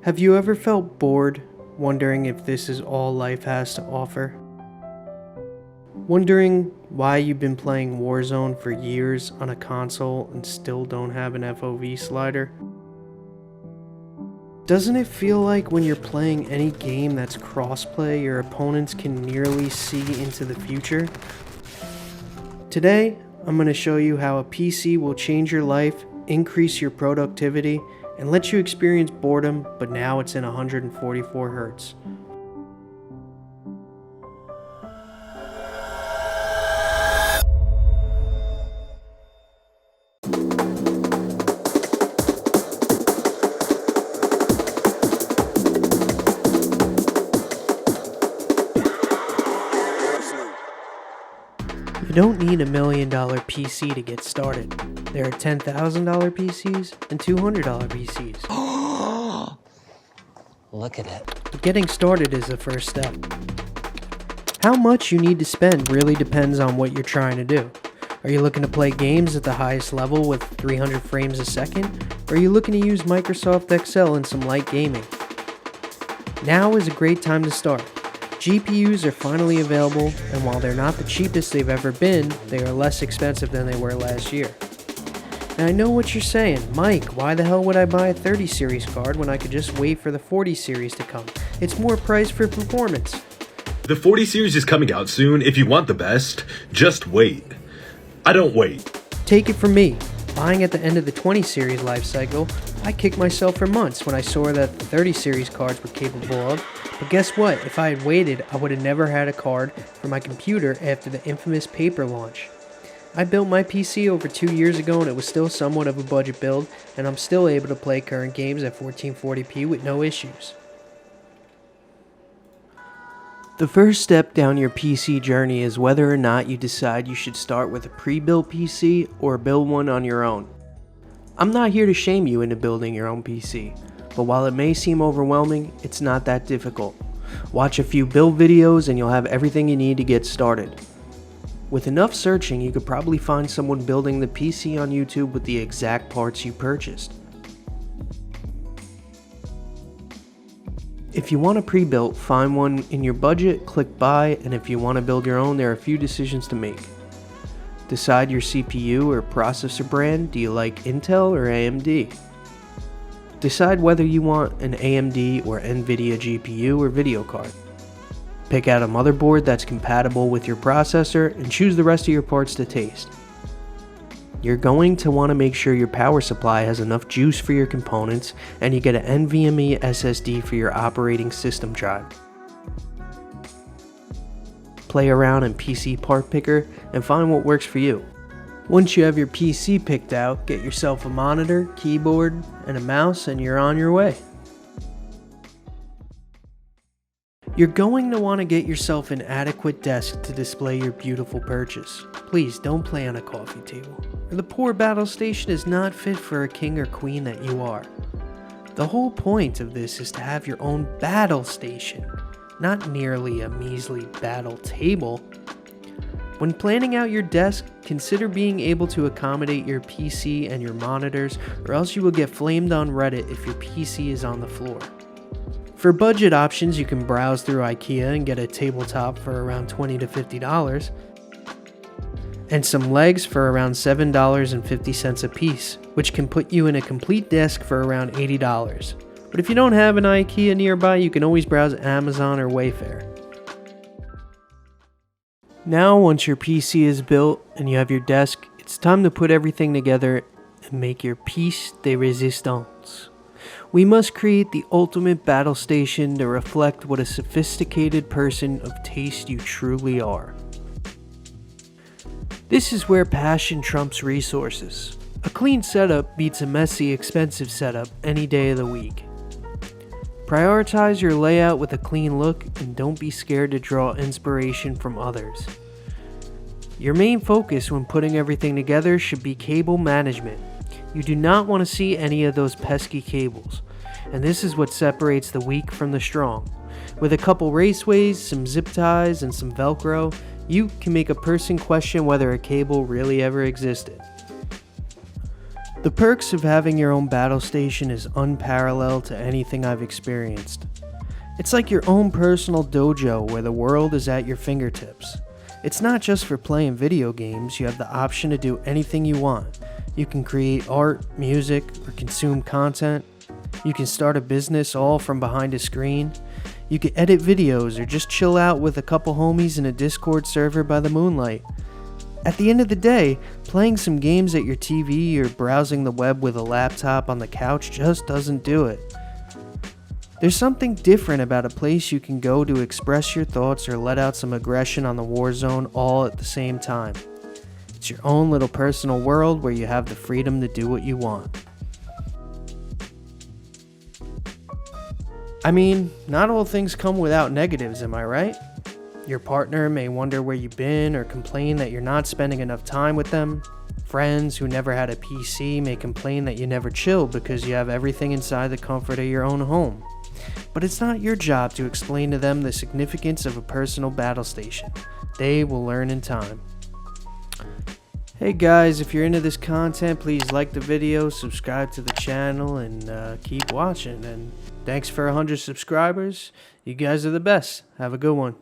Have you ever felt bored, wondering if this is all life has to offer? Wondering why you've been playing Warzone for years on a console and still don't have an FOV slider? Doesn't it feel like when you're playing any game that's crossplay, your opponents can nearly see into the future? Today, I'm going to show you how a PC will change your life, increase your productivity, and let you experience boredom, but now it's in 144 Hz. You don't need $1 million PC to get started. There are $10,000 PCs and $200 PCs. Look at it. But getting started is the first step. How much you need to spend really depends on what you're trying to do. Are you looking to play games at the highest level with 300 frames a second? Or are you looking to use Microsoft Excel and some light gaming? Now is a great time to start. GPUs are finally available, and while they're not the cheapest they've ever been, they are less expensive than they were last year. And I know what you're saying, Mike, why the hell would I buy a 30 series card when I could just wait for the 40 series to come? It's more price for performance. The 40 series is coming out soon. If you want the best, just wait. I don't wait. Take it from me. Buying at the end of the 20 series life cycle, I kicked myself for months when I saw that the 30 series cards were capable of. But guess what? If I had waited, I would have never had a card for my computer after the infamous paper launch. I built my PC over 2 years ago and it was still somewhat of a budget build, and I'm still able to play current games at 1440p with no issues. The first step down your PC journey is whether or not you decide you should start with a pre-built PC or build one on your own. I'm not here to shame you into building your own PC, but while it may seem overwhelming, it's not that difficult. Watch a few build videos and you'll have everything you need to get started. With enough searching, you could probably find someone building the PC on YouTube with the exact parts you purchased. If you want a pre-built, find one in your budget, click buy, and if you want to build your own, there are a few decisions to make. Decide your CPU or processor brand. Do you like Intel or AMD? Decide whether you want an AMD or NVIDIA GPU or video card. Pick out a motherboard that's compatible with your processor and choose the rest of your parts to taste. You're going to want to make sure your power supply has enough juice for your components and you get an NVMe SSD for your operating system drive. Play around in PC Part Picker and find what works for you. Once you have your PC picked out, get yourself a monitor, keyboard, and a mouse and you're on your way. You're going to want to get yourself an adequate desk to display your beautiful purchase. Please don't play on a coffee table. The poor Battlestation is not fit for a king or queen that you are. The whole point of this is to have your own Battlestation, not merely a measly battle table. When planning out your desk, consider being able to accommodate your PC and your monitors, or else you will get flamed on Reddit if your PC is on the floor. For budget options, you can browse through IKEA and get a tabletop for around $20 to $50, and some legs for around $7.50 a piece, which can put you in a complete desk for around $80. But if you don't have an IKEA nearby, you can always browse Amazon or Wayfair. Now, once your PC is built and you have your desk, it's time to put everything together and make your piece de resistance. We must create the ultimate battle station to reflect what a sophisticated person of taste you truly are. This is where passion trumps resources. A clean setup beats a messy, expensive setup any day of the week. Prioritize your layout with a clean look and don't be scared to draw inspiration from others. Your main focus when putting everything together should be cable management. You do not want to see any of those pesky cables, and this is what separates the weak from the strong. With a couple raceways, some zip ties, and some Velcro, you can make a person question whether a cable really ever existed. The perks of having your own battle station is unparalleled to anything I've experienced. It's like your own personal dojo where the world is at your fingertips. It's not just for playing video games, you have the option to do anything you want. You can create art, music, or consume content. You can start a business all from behind a screen. You can edit videos or just chill out with a couple homies in a Discord server by the moonlight. At the end of the day, playing some games at your TV or browsing the web with a laptop on the couch just doesn't do it. There's something different about a place you can go to express your thoughts or let out some aggression on the war zone all at the same time. It's your own little personal world where you have the freedom to do what you want. I mean, not all things come without negatives, am I right? Your partner may wonder where you've been or complain that you're not spending enough time with them. Friends who never had a PC may complain that you never chill because you have everything inside the comfort of your own home. But it's not your job to explain to them the significance of a personal battle station. They will learn in time. Hey guys, if you're into this content, please like the video, subscribe to the channel, and keep watching. And thanks for 100 subscribers. You guys are the best. Have a good one.